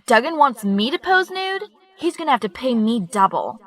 Duggan wants me to pose nude, he's gonna have to pay me double.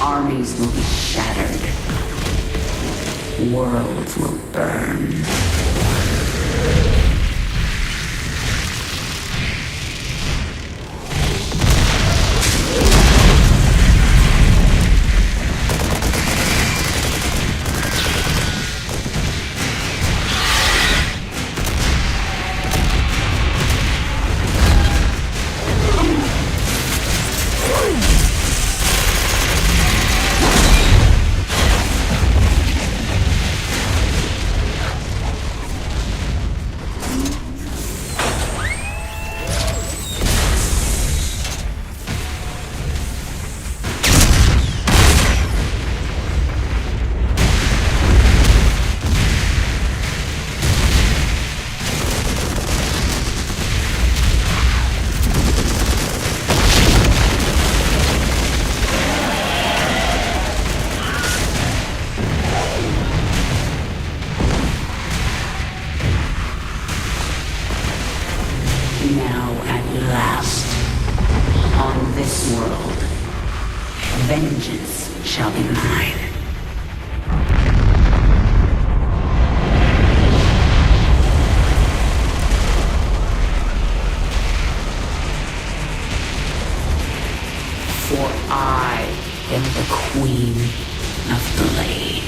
Armies will be shattered. Worlds will burn. Now at last, on this world, vengeance shall be mine. For I am the Queen of Blades.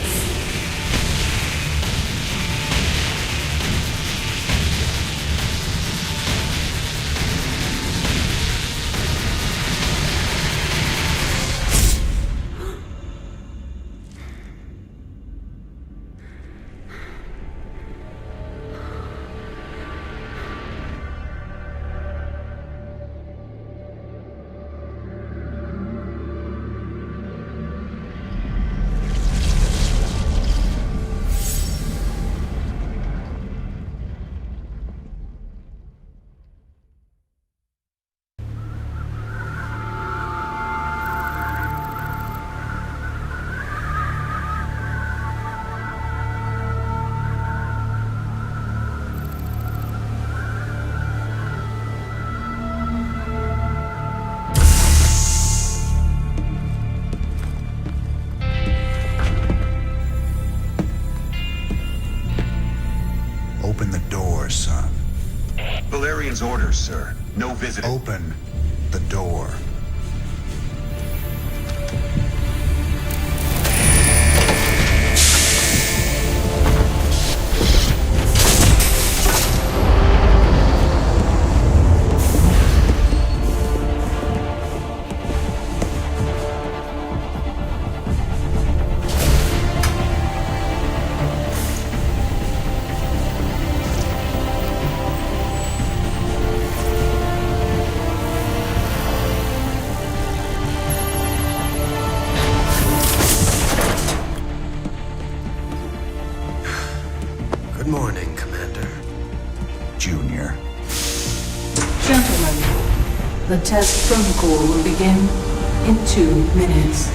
Open the door, son. Valerian's orders, sir. No visitor. Open the door. Good morning, Commander. Junior. Gentlemen, the test protocol will begin in 2 minutes.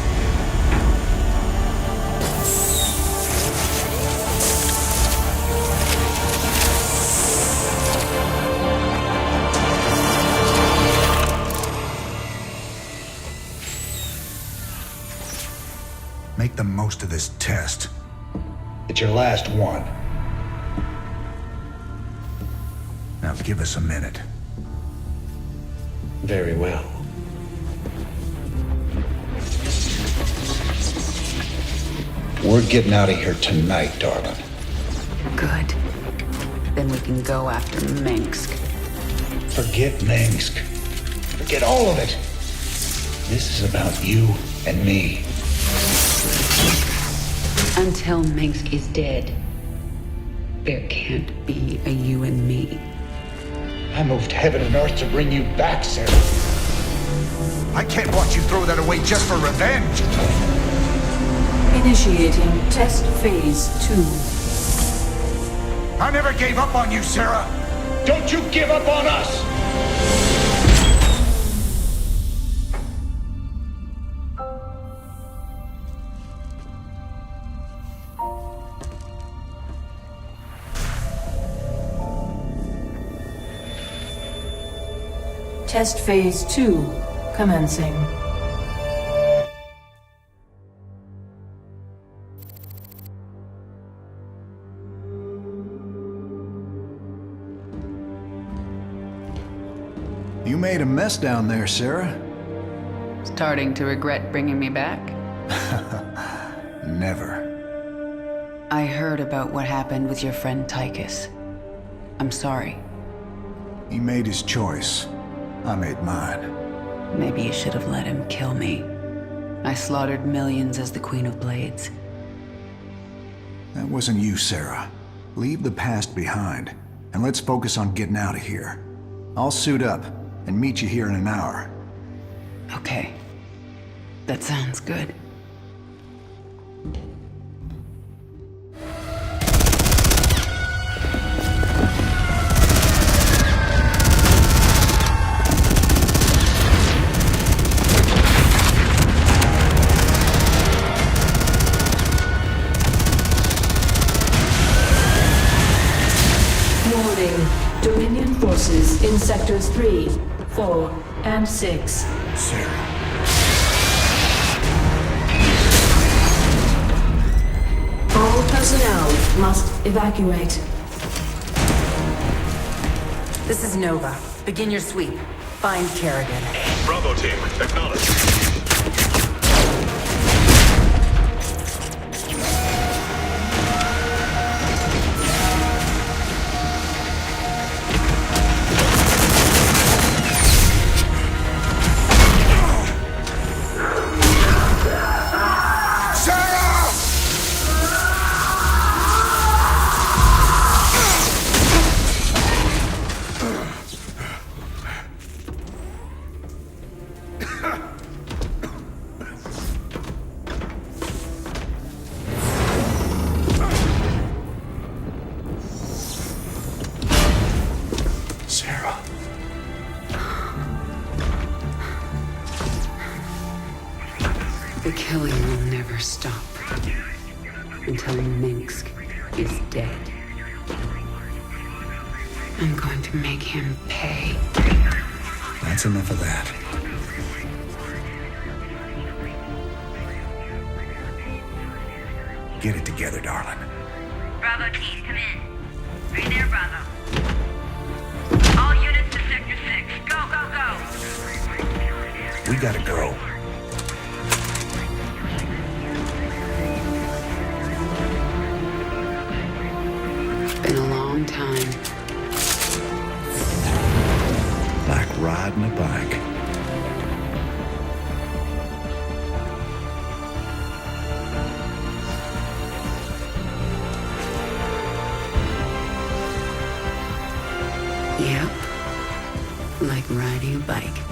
Make the most of this test. It's your last one. Now give us a minute. Very well. We're getting out of here tonight, darling. Good. Then we can go after Minsk. Forget Minsk. Forget all of it. This is about you and me. Until Minsk is dead. There can't be a you and me. I moved heaven and earth to bring you back, Sarah. I can't watch you throw that away just for revenge. Initiating test phase 2. I never gave up on you, Sarah. Don't you give up on us! Test phase 2 commencing. You made a mess down there, Sarah. Starting to regret bringing me back? Never. I heard about what happened with your friend Tychus. I'm sorry. He made his choice. I made mine. Maybe you should have let him kill me. I slaughtered millions as the Queen of Blades. That wasn't you, Sarah. Leave the past behind, and let's focus on getting out of here. I'll suit up and meet you here in an hour. Okay. That sounds good. Dominion forces in sectors 3, 4, and 6. Sarah. All personnel must evacuate. This is Nova. Begin your sweep. Find Kerrigan. Bravo team, acknowledge. The killing will never stop until Minsk is dead. I'm going to make him pay. That's enough of that. Get it together, darling. Bravo team, come in. Are you there, Bravo? All units to Sector 6. Go, go, go! We gotta go. Been a long time. Like riding a bike. Yep. Like riding a bike.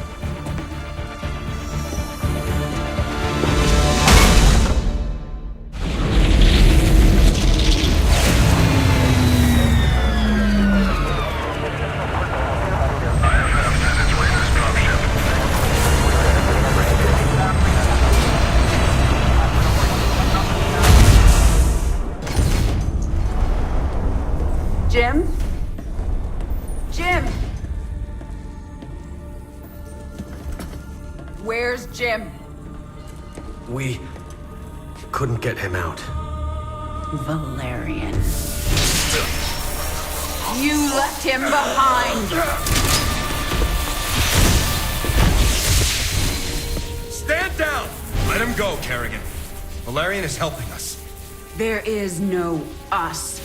Jim? Jim! Where's Jim? We couldn't get him out. Valerian. You left him behind! Stand down! Let him go, Kerrigan. Valerian is helping us. There is no us.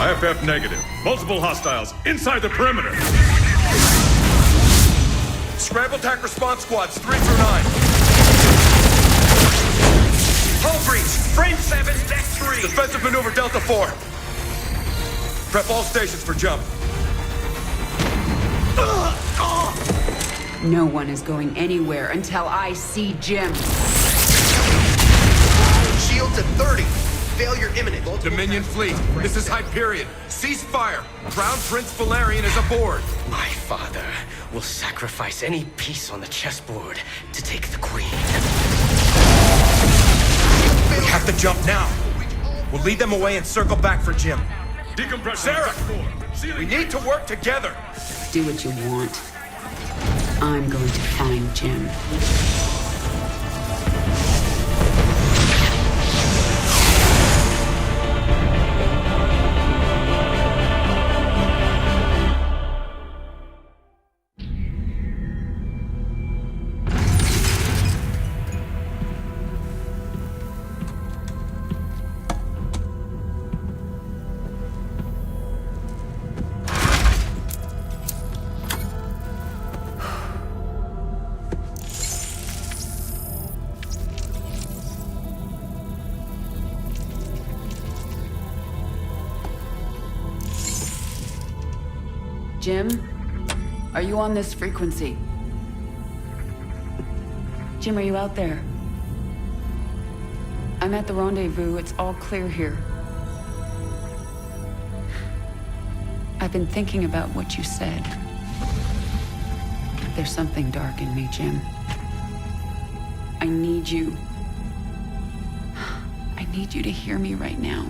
IFF negative. Multiple hostiles inside the perimeter. Scramble attack response squads, 3 through 9. Hull breach! Frame 7, deck 3! Defensive maneuver Delta 4. Prep all stations for jump. No one is going anywhere until I see Jim. Shields at 30. Failure imminent. Dominion fleet, this is Hyperion. Cease fire. Crown Prince Valerian is aboard. My father will sacrifice any piece on the chessboard to take the queen. We have to jump now. We'll lead them away and circle back for Jim. Decompress. Sarah! We need to work together. Do what you want. I'm going to find Jim. Jim, are you on this frequency? Jim, are you out there? I'm at the rendezvous. It's all clear here. I've been thinking about what you said. There's something dark in me, Jim. I need you. I need you to hear me right now.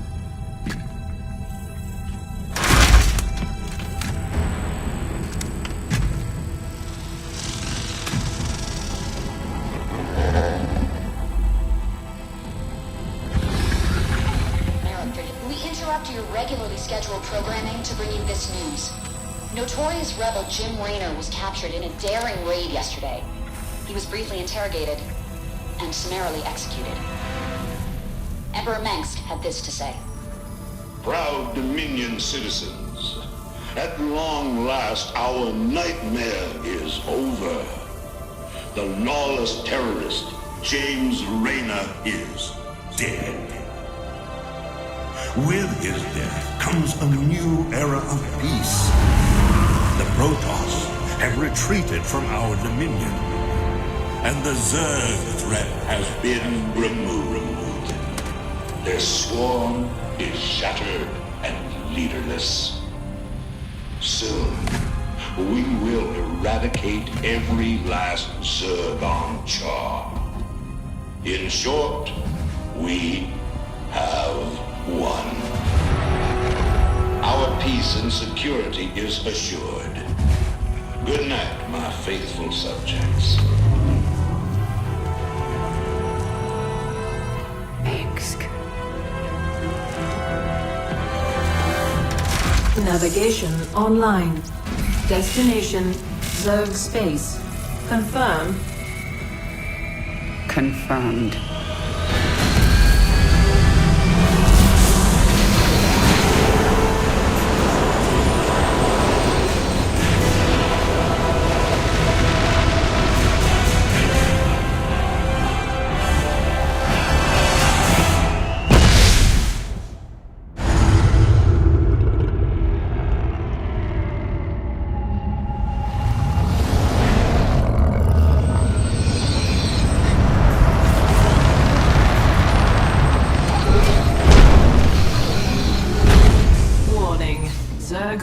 Your regularly scheduled programming to bring you this news. Notorious rebel Jim Raynor was captured in a daring raid yesterday. He was briefly interrogated and summarily executed. Emperor Mengsk had this to say. Proud Dominion citizens, at long last our nightmare is over. The lawless terrorist James Raynor is dead. With his death comes a new era of peace. The Protoss have retreated from our dominion, and the Zerg threat has been removed. Their swarm is shattered and leaderless. Soon, we will eradicate every last Zerg on Char. In short, we have won. Our peace and security is assured. Good night, my faithful subjects. Mengsk. Navigation online. Destination Zerg space. Confirm. Confirmed.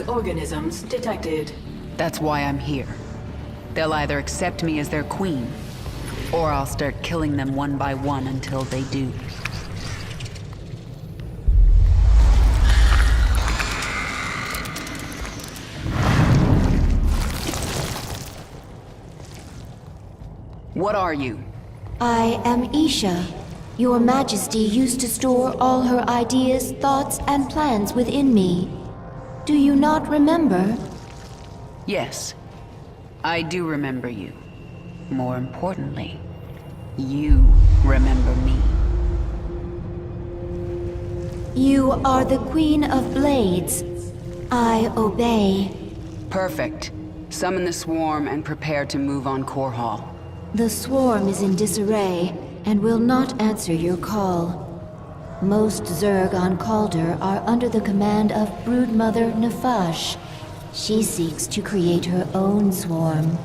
Organisms detected. That's why I'm here. They'll either accept me as their queen, or I'll start killing them one by one until they do. What are you? I am Isha. Your Majesty used to store all her ideas, thoughts, and plans within me. Do you not remember? Yes, I do remember you. More importantly, you remember me. You are the Queen of Blades. I obey. Perfect. Summon the swarm and prepare to move on Core Hall. The swarm is in disarray and will not answer your call. Most Zerg on Calder are under the command of Broodmother Nefash. She seeks to create her own swarm.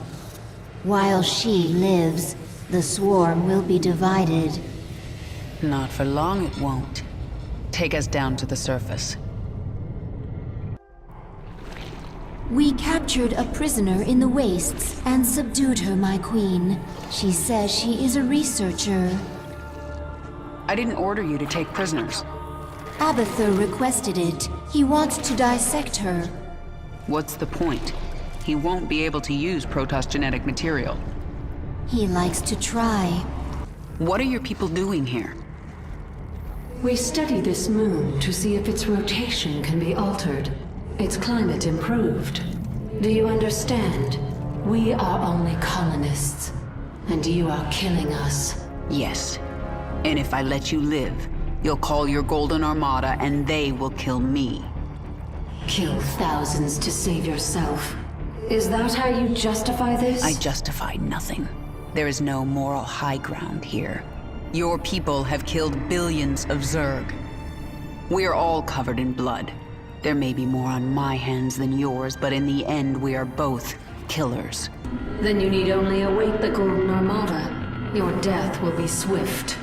While she lives, the swarm will be divided. Not for long it won't. Take us down to the surface. We captured a prisoner in the wastes and subdued her, my queen. She says she is a researcher. I didn't order you to take prisoners. Abathur requested it. He wants to dissect her. What's the point? He won't be able to use Protoss genetic material. He likes to try. What are your people doing here? We study this moon to see if its rotation can be altered, its climate improved. Do you understand? We are only colonists, and you are killing us. Yes. And if I let you live, you'll call your Golden Armada and they will kill me. Kill thousands to save yourself. Is that how you justify this? I justify nothing. There is no moral high ground here. Your people have killed billions of Zerg. We are all covered in blood. There may be more on my hands than yours, but in the end we are both killers. Then you need only await the Golden Armada. Your death will be swift.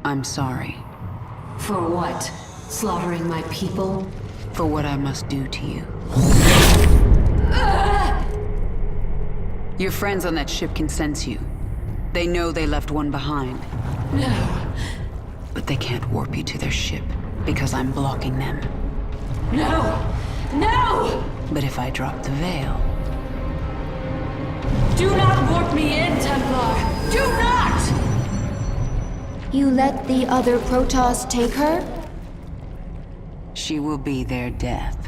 I'm sorry. For what? Slaughtering my people? For what I must do to you. Your friends on that ship can sense you. They know they left one behind. No. But they can't warp you to their ship, because I'm blocking them. No! No! But if I drop the veil... Do not warp me in, Templar! Do not! You let the other Protoss take her? She will be their death.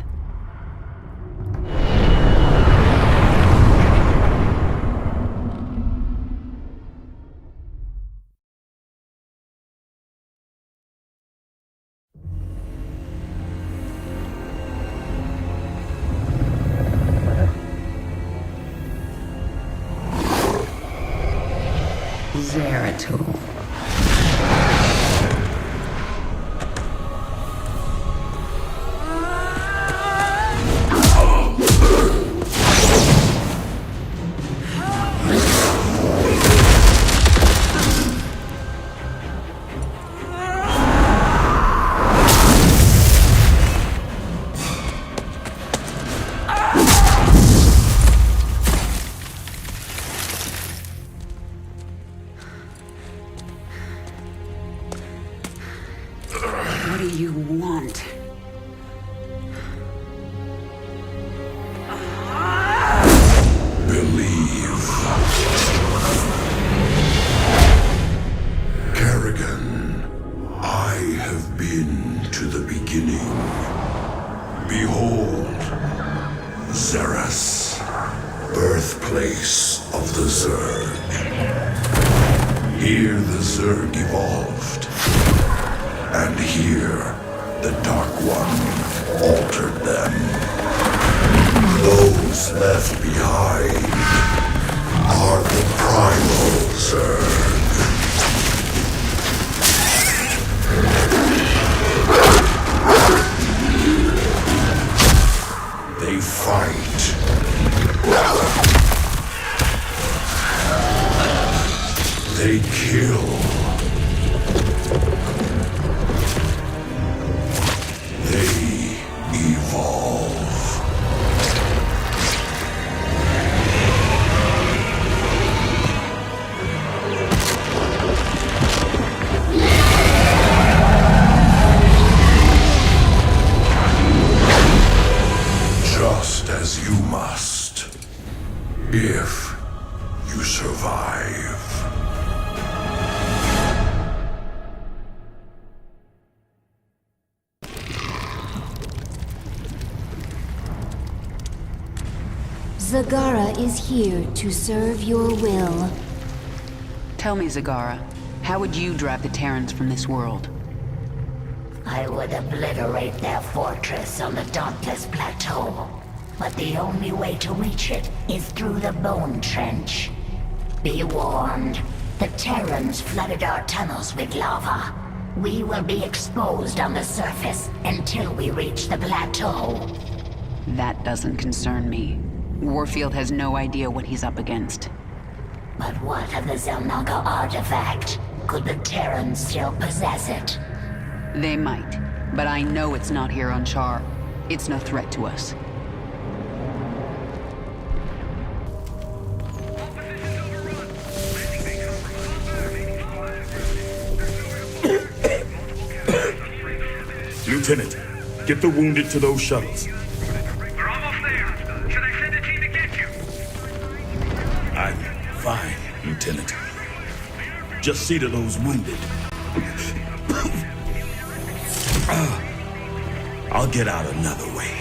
Zeratul. What do you want? Believe. Kerrigan, I have been to the beginning. Behold, Xeras, birthplace of the Zerg. Here the Zerg evolved. And here, the Dark One altered them. Those left behind are the Primal Zerg. They fight. They kill. They evolve. Just as you must, if you survive. Zagara is here to serve your will. Tell me, Zagara, how would you drive the Terrans from this world? I would obliterate their fortress on the Dauntless Plateau. but the only way to reach it is through the Bone Trench. Be warned, the Terrans flooded our tunnels with lava. We will be exposed on the surface until we reach the plateau. That doesn't concern me. Warfield has no idea what he's up against. But what of the Zelnaga artifact? Could the Terrans still possess it? They might, but I know it's not here on Char. It's no threat to us. Lieutenant, get the wounded to those shuttles. We're almost there. Should I send a team to get you? I'm fine, Lieutenant. Just see to those wounded. I'll get out another way.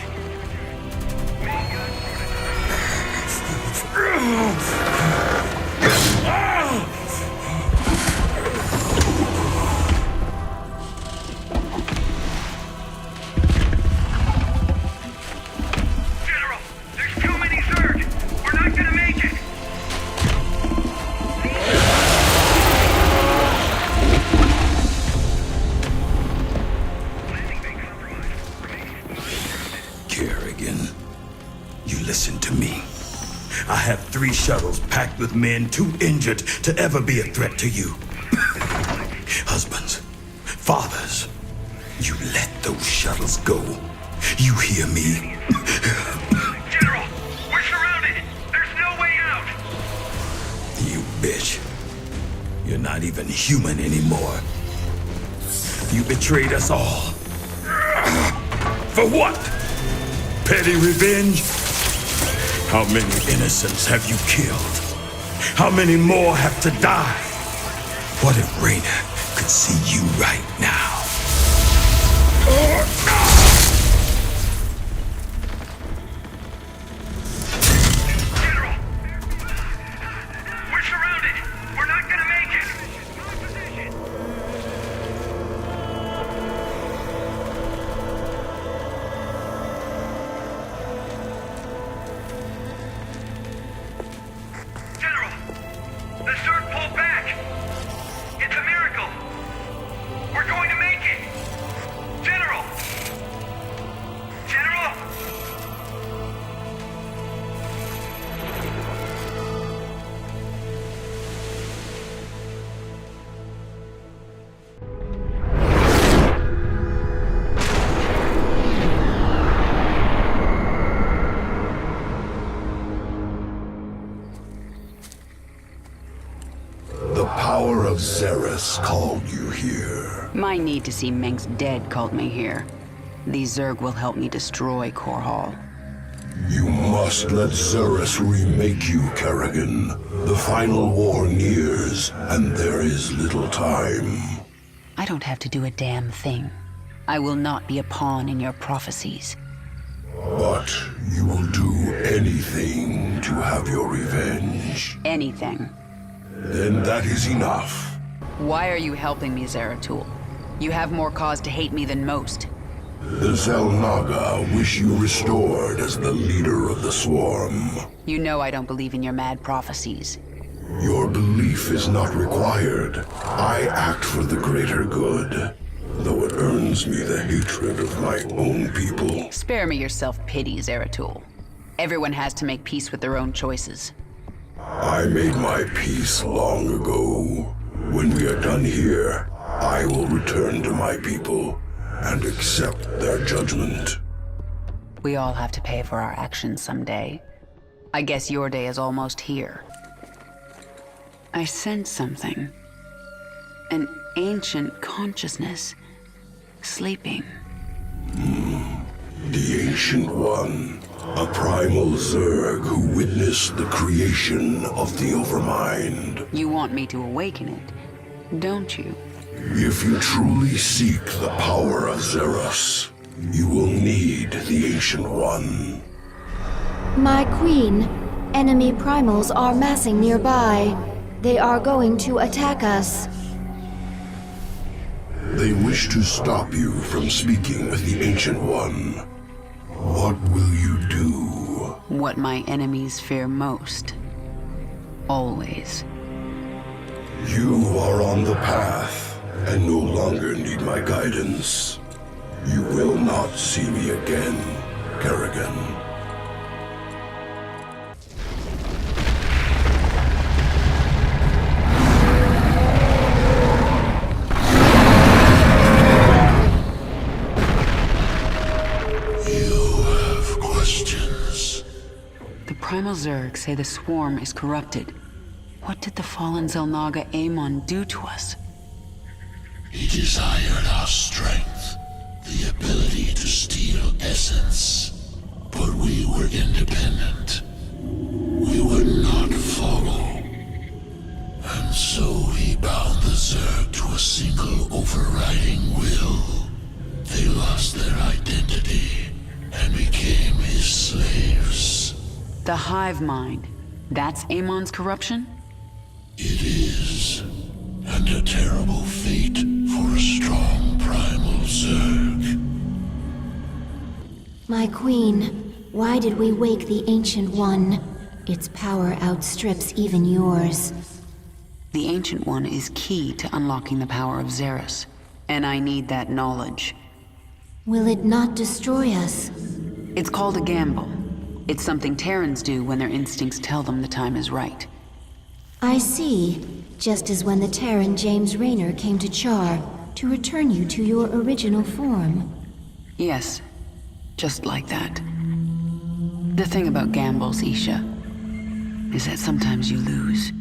General, there's too many Zerg. We're not gonna make it. Kerrigan, you listen to me. I have 3 shuttles packed with men too injured to ever be a threat to you. Husbands, fathers, you let those shuttles go. You hear me? General, we're surrounded. There's no way out. You bitch. You're not even human anymore. You betrayed us all. For what? Petty revenge? How many innocents have you killed? How many more have to die? What if Raina could see you right now? General, we're surrounded. We're not gonna make it. General, the Zerg pulled back. It's a miracle. We're going to make it. General! General! The power of Xeris called you here. My need to see Mengsk dead called me here. These Zerg will help me destroy Core Hall. You must let Xeris remake you, Kerrigan. The final war nears, and there is little time. I don't have to do a damn thing. I will not be a pawn in your prophecies. But you will do anything to have your revenge. Anything. Then that is enough. Why are you helping me, Zeratul? You have more cause to hate me than most. The Zelnaga wish you restored as the leader of the Swarm. You know I don't believe in your mad prophecies. Your belief is not required. I act for the greater good, though it earns me the hatred of my own people. Spare me your self-pity, Zeratul. Everyone has to make peace with their own choices. I made my peace long ago. When we are done here, I will return to my people and accept their judgment. We all have to pay for our actions someday. I guess your day is almost here. I sense something. An ancient consciousness. Sleeping. The Ancient One. A primal Zerg who witnessed the creation of the Overmind. You want me to awaken it, don't you? If you truly seek the power of Xeris, you will need the Ancient One. My queen, enemy primals are massing nearby. They are going to attack us. They wish to stop you from speaking with the Ancient One. What will you do? what my enemies fear most. Always. You are on the path, and no longer need my guidance. You will not see me again, Kerrigan. The Primal Zerg say the swarm is corrupted. What did the fallen Xel'Naga Amon do to us? He desired our strength, the ability to steal essence. But we were independent. We would not follow. And so he bound the Zerg to a single overriding will. They lost their identity and became his slaves. The hive mind. That's Amon's corruption? It is. And a terrible fate for a strong primal Zerg. My queen, why did we wake the Ancient One? Its power outstrips even yours. The Ancient One is key to unlocking the power of Xeris, and I need that knowledge. Will it not destroy us? It's called a gamble. It's something Terrans do when their instincts tell them the time is right. I see. Just as when the Terran James Raynor came to Char to return you to your original form. Yes, just like that. The thing about gambles, Isha, is that sometimes you lose.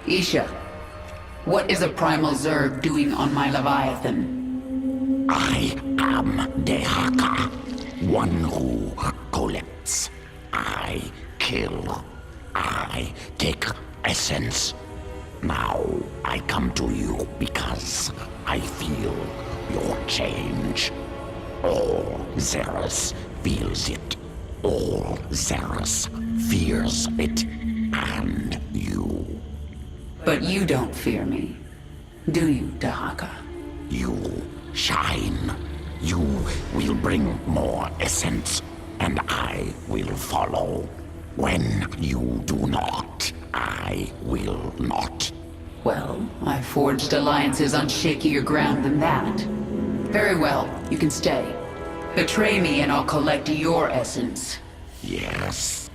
Isha, what is a Primal Zerg doing on my Leviathan? I am Dehaka, one who collects. I kill. I take essence. Now I come to you because I feel your change. All Xeris feels it. All Xeris fears it. And you. But you don't fear me, do you, Dahaka? You shine. You will bring more essence, and I will follow. When you do not, I will not. Well, I've forged alliances on shakier ground than that. Very well, you can stay. Betray me and I'll collect your essence. Yes.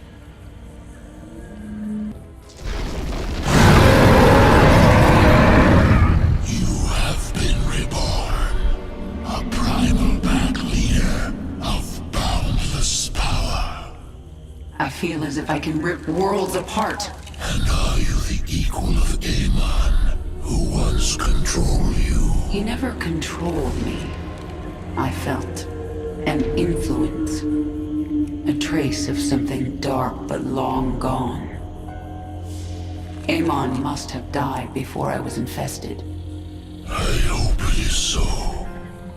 I feel as if I can rip worlds apart. And are you the equal of Amon, who once controlled you? He never controlled me. I felt an influence. A trace of something dark but long gone. Amon must have died before I was infested. I hope it is so.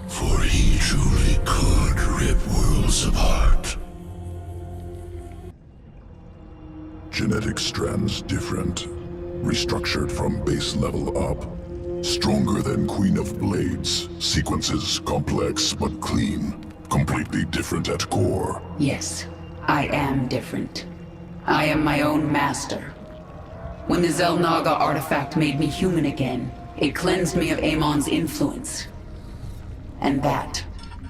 For he truly could rip worlds apart. Genetic strands different. Restructured from base level up. Stronger than Queen of Blades. Sequences complex but clean. Completely different at core. Yes, I am different. I am my own master. When the Zelnaga artifact made me human again, it cleansed me of Amon's influence. And that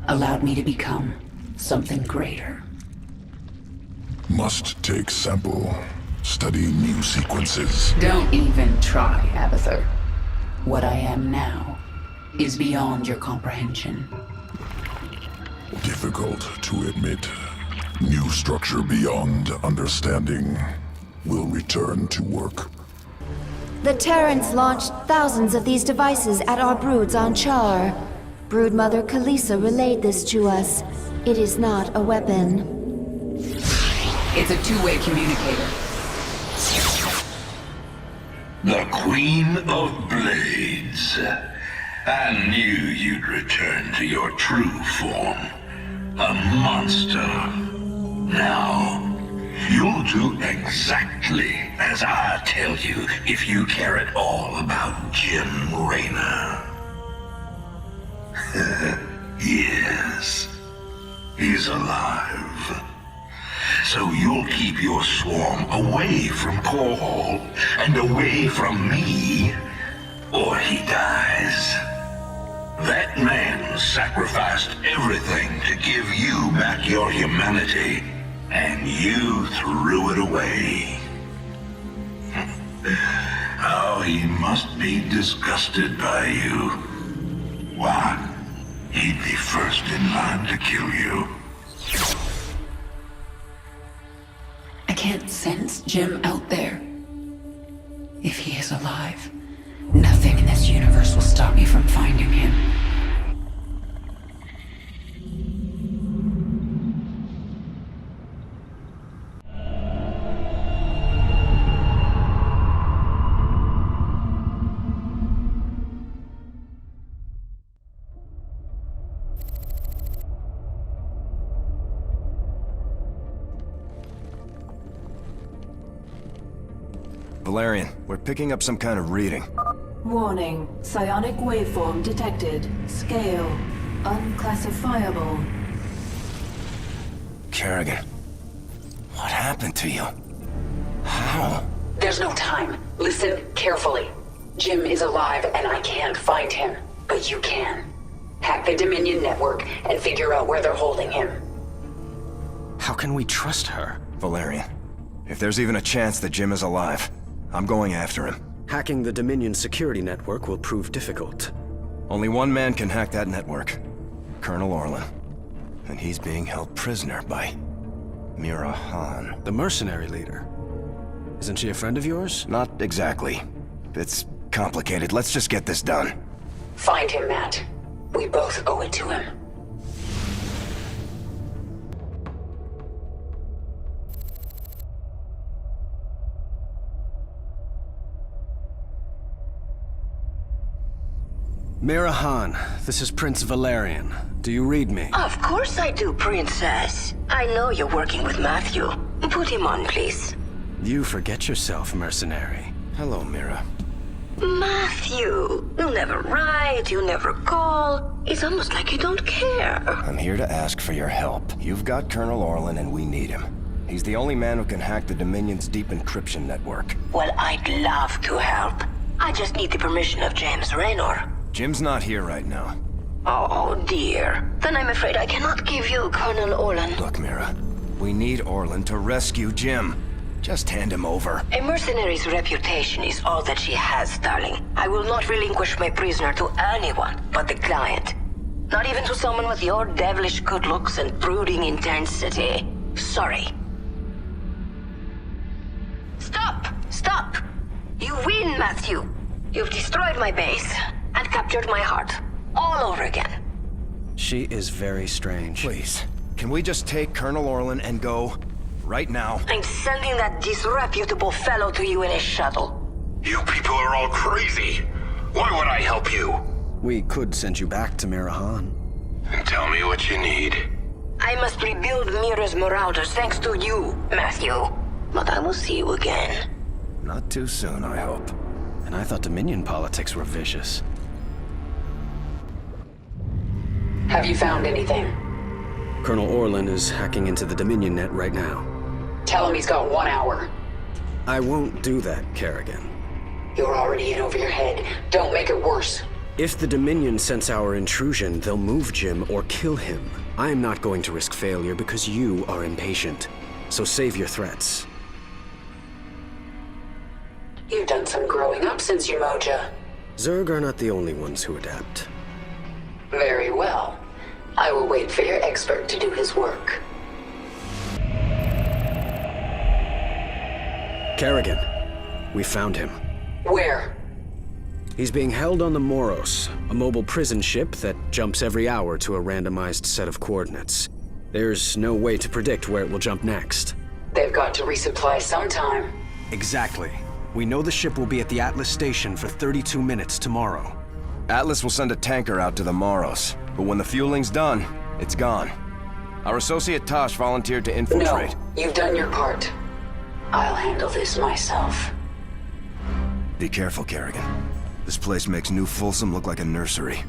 allowed me to become something greater. Must take sample. Study new sequences. Don't even try, Abathur. What I am now is beyond your comprehension. Difficult to admit. New structure beyond understanding. Will return to work. The Terrans launched thousands of these devices at our broods on Char. Broodmother Kalisa relayed this to us. It is not a weapon. It's a two-way communicator. The Queen of Blades. I knew you'd return to your true form. A monster. Now, you'll do exactly as I tell you if you care at all about Jim Raynor. Yes, he's alive. So you'll keep your swarm away from Paul and away from me, or he dies. That man sacrificed everything to give you back your humanity, and you threw it away. Oh, he must be disgusted by you. Why? He'd be first in line to kill you. I can't sense Jim out there. If he is alive, nothing in this universe will stop me from finding him. Valerian, we're picking up some kind of reading. Warning. Psionic waveform detected. Scale. Unclassifiable. Kerrigan, what happened to you? How? There's no time. Listen carefully. Jim is alive and I can't find him. But you can. Hack the Dominion network and figure out where they're holding him. How can we trust her? Valerian, if there's even a chance that Jim is alive, I'm going after him. Hacking the Dominion security network will prove difficult. Only one man can hack that network. Colonel Orlan. And he's being held prisoner by Mira Han. The mercenary leader. Isn't she a friend of yours? Not exactly. It's complicated. Let's just get this done. Find him, Matt. We both owe it to him. Mira Han, this is Prince Valerian. Do you read me? Of course I do, Princess. I know you're working with Matthew. Put him on, please. You forget yourself, mercenary. Hello, Mira. Matthew, you never write, you never call. It's almost like you don't care. I'm here to ask for your help. You've got Colonel Orlan and we need him. He's the only man who can hack the Dominion's deep encryption network. Well, I'd love to help. I just need the permission of James Raynor. Jim's not here right now. Oh, dear. Then I'm afraid I cannot give you Colonel Orlan. Look, Mira, we need Orlan to rescue Jim. Just hand him over. A mercenary's reputation is all that she has, darling. I will not relinquish my prisoner to anyone but the client. Not even to someone with your devilish good looks and brooding intensity. Sorry. Stop! Stop! You win, Matthew! You've destroyed my base and captured my heart. All over again. She is very strange. Please, can we just take Colonel Orlan and go? Right now. I'm sending that disreputable fellow to you in a shuttle. You people are all crazy. Why would I help you? We could send you back to Mira Han. And tell me what you need. I must rebuild Mira's marauders thanks to you, Matthew. But I will see you again. Not too soon, I hope. And I thought Dominion politics were vicious. Have you found anything? Colonel Orlan is hacking into the Dominion net right now. Tell him he's got 1 hour. I won't do that, Kerrigan. You're already in over your head. Don't make it worse. If the Dominion sense our intrusion, they'll move Jim or kill him. I am not going to risk failure because you are impatient. So save your threats. You've done some growing up since Umoja. Zerg are not the only ones who adapt. Very well. I will wait for your expert to do his work. Kerrigan, we found him. Where? He's being held on the Moros, a mobile prison ship that jumps every hour to a randomized set of coordinates. There's no way to predict where it will jump next. They've got to resupply sometime. Exactly. We know the ship will be at the Atlas station for 32 minutes tomorrow. Atlas will send a tanker out to the Moros, but when the fueling's done, it's gone. Our associate Tosh volunteered to infiltrate. No, you've done your part. I'll handle this myself. Be careful, Kerrigan. This place makes New Folsom look like a nursery.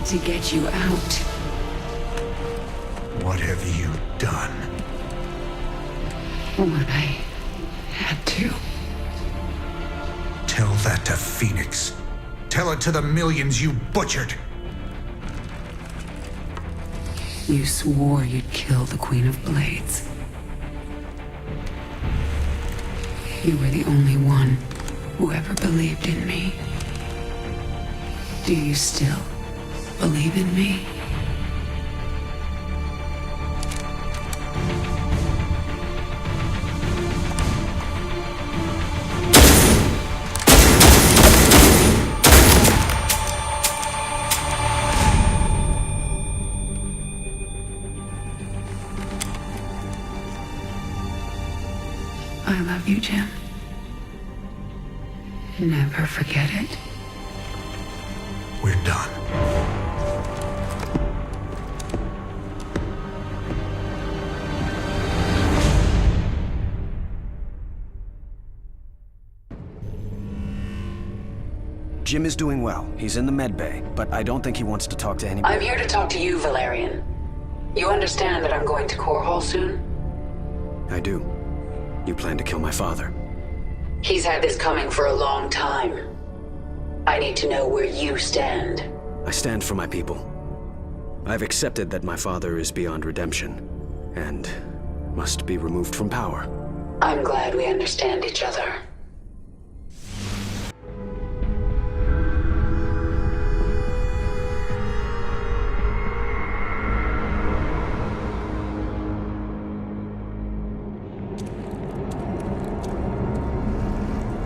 To get you out. What have you done? What I had to. Tell that to Phoenix. Tell it to the millions you butchered. You swore you'd kill the Queen of Blades. You were the only one who ever believed in me. Do you still believe in me? I love you, Jim. Never forget it. We're done. Jim is doing well. He's in the med bay, but I don't think he wants to talk to anybody. I'm here to talk to you, Valerian. You understand that I'm going to Core Hall soon? I do. You plan to kill my father. He's had this coming for a long time. I need to know where you stand. I stand for my people. I've accepted that my father is beyond redemption, and must be removed from power. I'm glad we understand each other.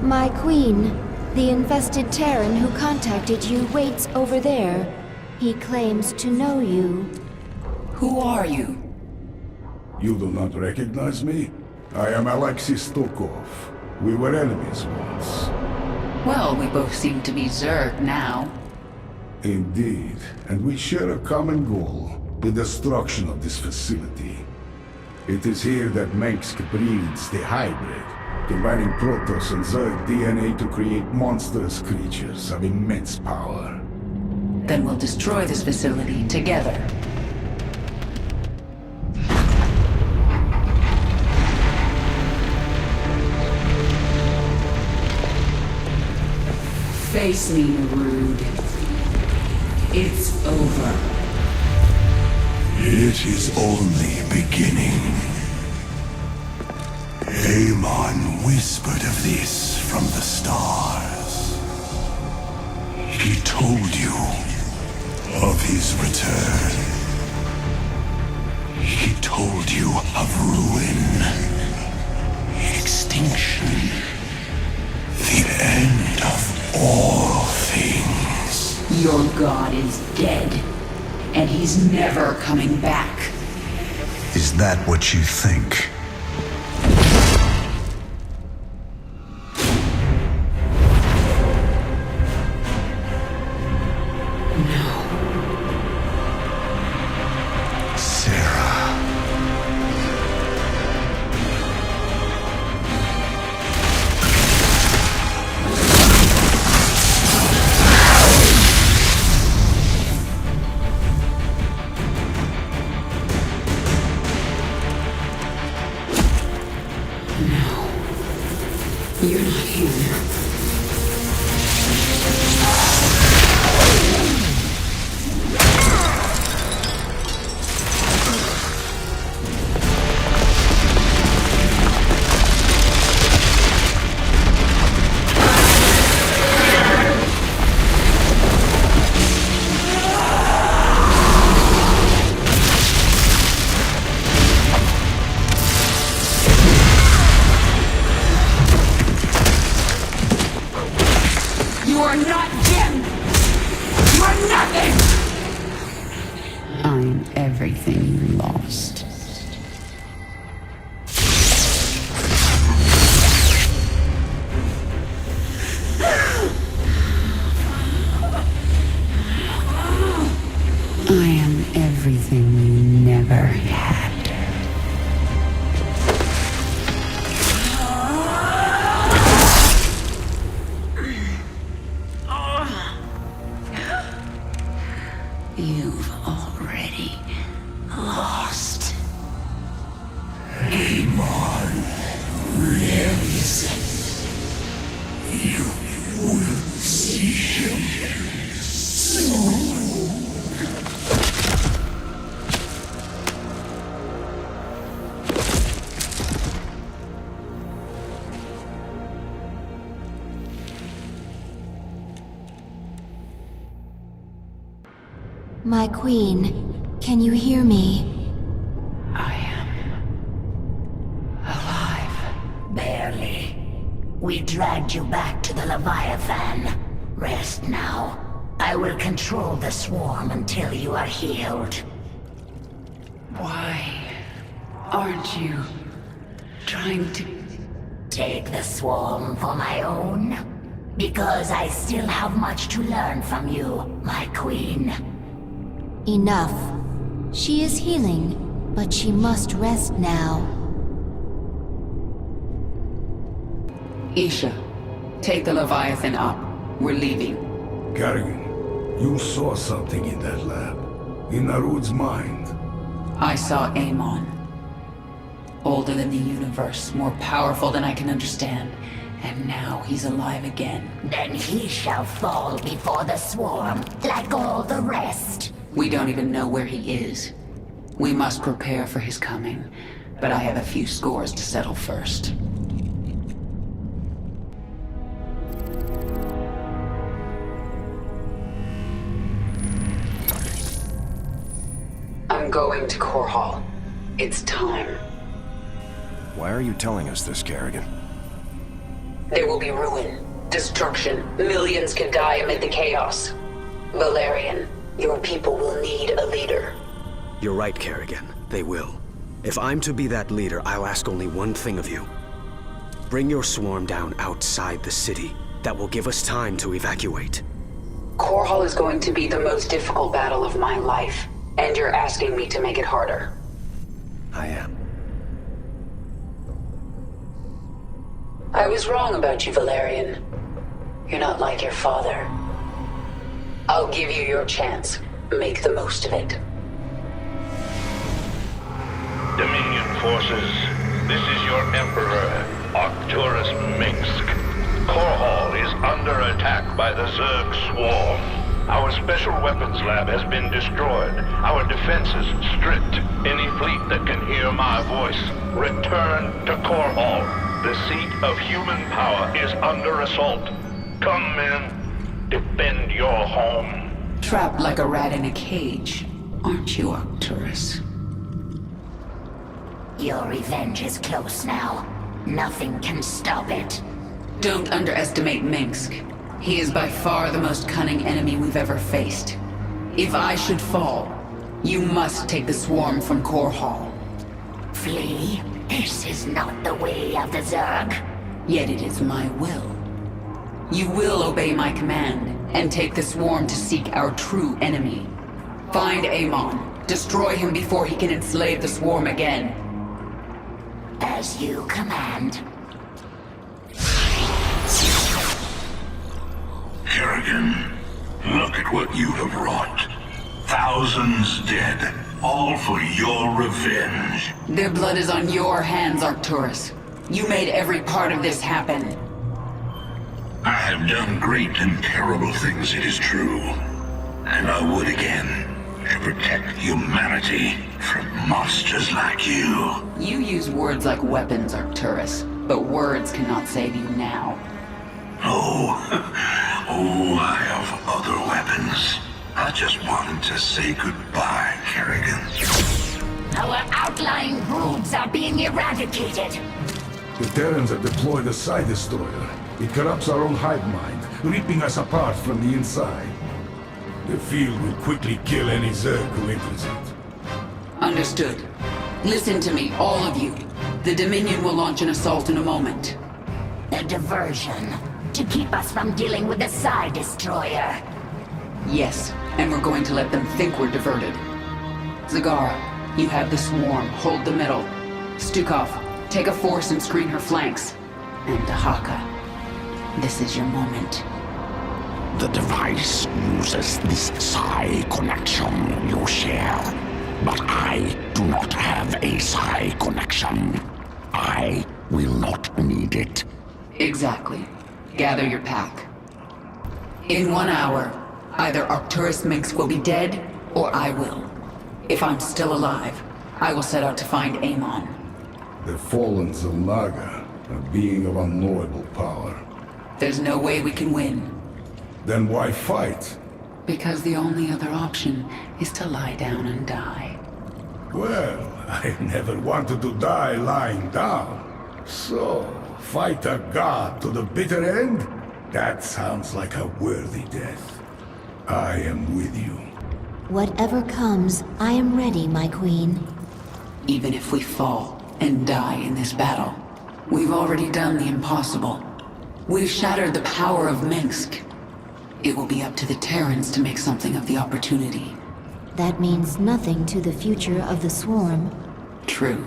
My queen, the infested Terran who contacted you waits over there. He claims to know you. Who are you? You do not recognize me? I am Alexei Stokov. We were enemies once. Well, we both seem to be Zerg now. Indeed, and we share a common goal, the destruction of this facility. It is here that Mengsk breeds the hybrid, combining Protoss and Zerg DNA to create monstrous creatures of immense power. Then we'll destroy this facility together. Face me, Rude. It's over. It is only beginning. Amon whispered of this from the stars. He told you of his return. He told you of ruin, extinction, the end of all things. Your god is dead, and he's never coming back. Is that what you think? You're not human. You are not Jim! You are nothing! I'm everything you lost. I am everything you never had. You've already lost. Amon lives. You will see him soon. My queen, can you hear me? Barely. We dragged you back to the Leviathan. Rest now. I will control the swarm until you are healed. Why aren't you trying to take the swarm for my own? Because I still have much to learn from you, my queen. Enough. She is healing, but she must rest now. Isha, take the Leviathan up. We're leaving. Kerrigan, you saw something in that lab. In Narud's mind. I saw Amon. Older than the universe, more powerful than I can understand. And now he's alive again. Then he shall fall before the swarm, like all the rest. We don't even know where he is. We must prepare for his coming, but I have a few scores to settle first. I'm going to Core Hall. It's time. Why are you telling us this, Kerrigan? There will be ruin, destruction. Millions can die amid the chaos. Valerian, your people will need a leader. You're right, Kerrigan. They will. If I'm to be that leader, I'll ask only one thing of you. Bring your swarm down outside the city. That will give us time to evacuate. Core Hall is going to be the most difficult battle of my life, and you're asking me to make it harder. I am. I was wrong about you, Valerian. You're not like your father. I'll give you your chance. Make the most of it. Dominion forces, this is your Emperor, Arcturus Minsk. Core Hall is under attack by the Zerg swarm. Our special weapons lab has been destroyed. Our defenses stripped. Any fleet that can hear my voice, return to Core Hall. The seat of human power is under assault. Come, men. Defend your home. Trapped like a rat in a cage, aren't you, Arcturus? Your revenge is close now. Nothing can stop it. Don't underestimate Minsk. He is by far the most cunning enemy we've ever faced. If I should fall, you must take the swarm from Core Hall. Flee? This is not the way of the Zerg. Yet it is my will. You will obey my command, and take the swarm to seek our true enemy. Find Amon. Destroy him before he can enslave the swarm again. As you command. Kerrigan, look at what you have wrought. Thousands dead, all for your revenge. Their blood is on your hands, Arcturus. You made every part of this happen. I have done great and terrible things, it is true. And I would again, to protect humanity from monsters like you. You use words like weapons, Arcturus, but words cannot save you now. Oh, I have other weapons. I just wanted to say goodbye, Kerrigan. Our outlying broods are being eradicated. The Terrans have deployed a Psi Destroyer. It corrupts our own hive mind, ripping us apart from the inside. The field will quickly kill any Zerg who enters it. Understood. Listen to me, all of you. The Dominion will launch an assault in a moment. A diversion. To keep us from dealing with the Psi Destroyer. Yes, and we're going to let them think we're diverted. Zagara, you have the swarm. Hold the middle. Stukov, take a force and screen her flanks. And Dahaka, this is your moment. The device uses this Psi connection you share. But I do not have a Psi connection. I will not need it. Exactly. Gather your pack. In 1 hour, either Arcturus Minsk will be dead, or I will. If I'm still alive, I will set out to find Amon. The fallen Zelnaga, a being of unknowable power. There's no way we can win. Then why fight? Because the only other option is to lie down and die. Well, I never wanted to die lying down. So, fight a god to the bitter end? That sounds like a worthy death. I am with you. Whatever comes, I am ready, my queen. Even if we fall and die in this battle, we've already done the impossible. We've shattered the power of Minsk. It will be up to the Terrans to make something of the opportunity. That means nothing to the future of the swarm. True.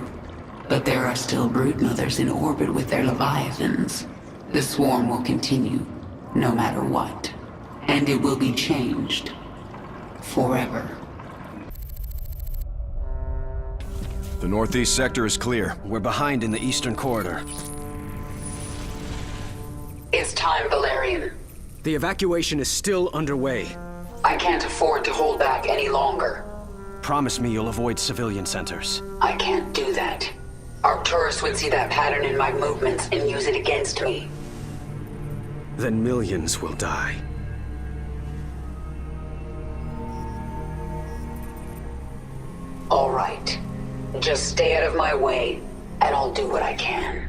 But there are still broodmothers in orbit with their leviathans. The swarm will continue, no matter what. And it will be changed. Forever. The northeast sector is clear. We're behind in the eastern corridor. It's time, Valerian. The evacuation is still underway. I can't afford to hold back any longer. Promise me you'll avoid civilian centers. I can't do that. Arcturus would see that pattern in my movements and use it against me. Then millions will die. All right. Just stay out of my way, and I'll do what I can.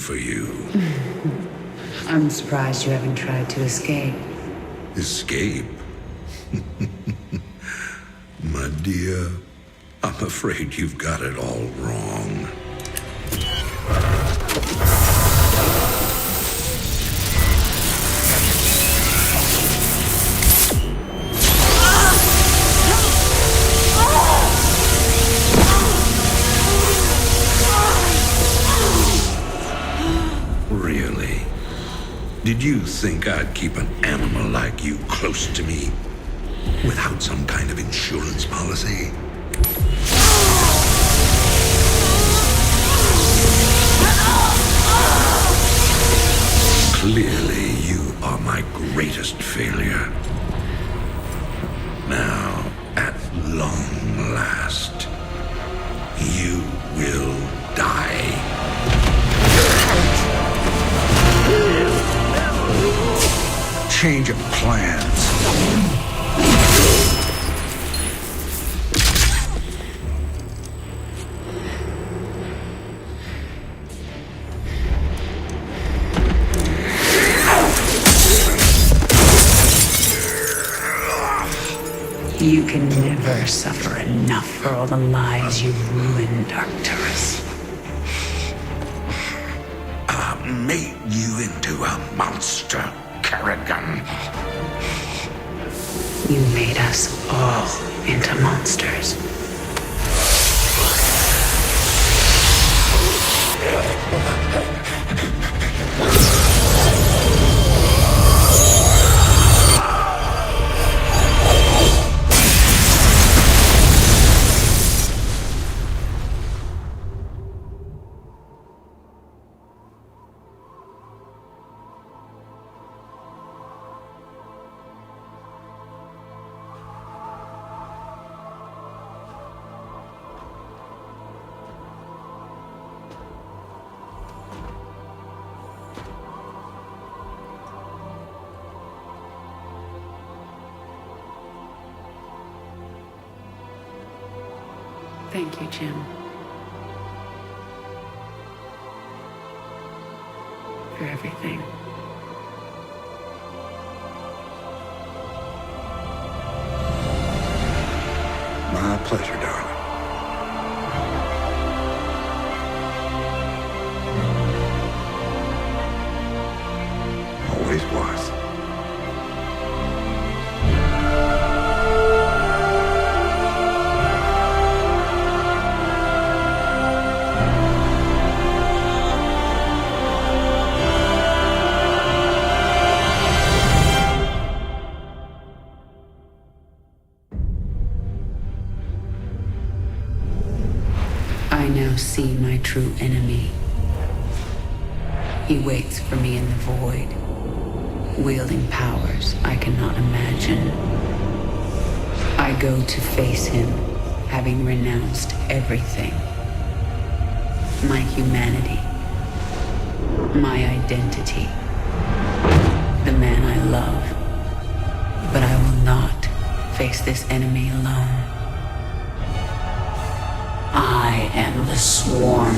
for you. I'm surprised you haven't tried to escape. Escape? My dear, I'm afraid you've got it all wrong. Really? Did you think I'd keep an animal like you close to me without some kind of insurance policy? Clearly, you are my greatest failure. Now, at long last, you will die. Change of plans. You can never suffer enough for all the lives you've ruined, Arcturus. I made you into a monster, Kerrigan. You made us all into monsters. Thank you, Jim. For everything. My pleasure, darling. Always was. I now see my true enemy. He waits for me in the void, wielding powers I cannot imagine. I go to face him, having renounced everything. My humanity, my identity, the man I love. But I will not face this enemy alone. I am the swarm.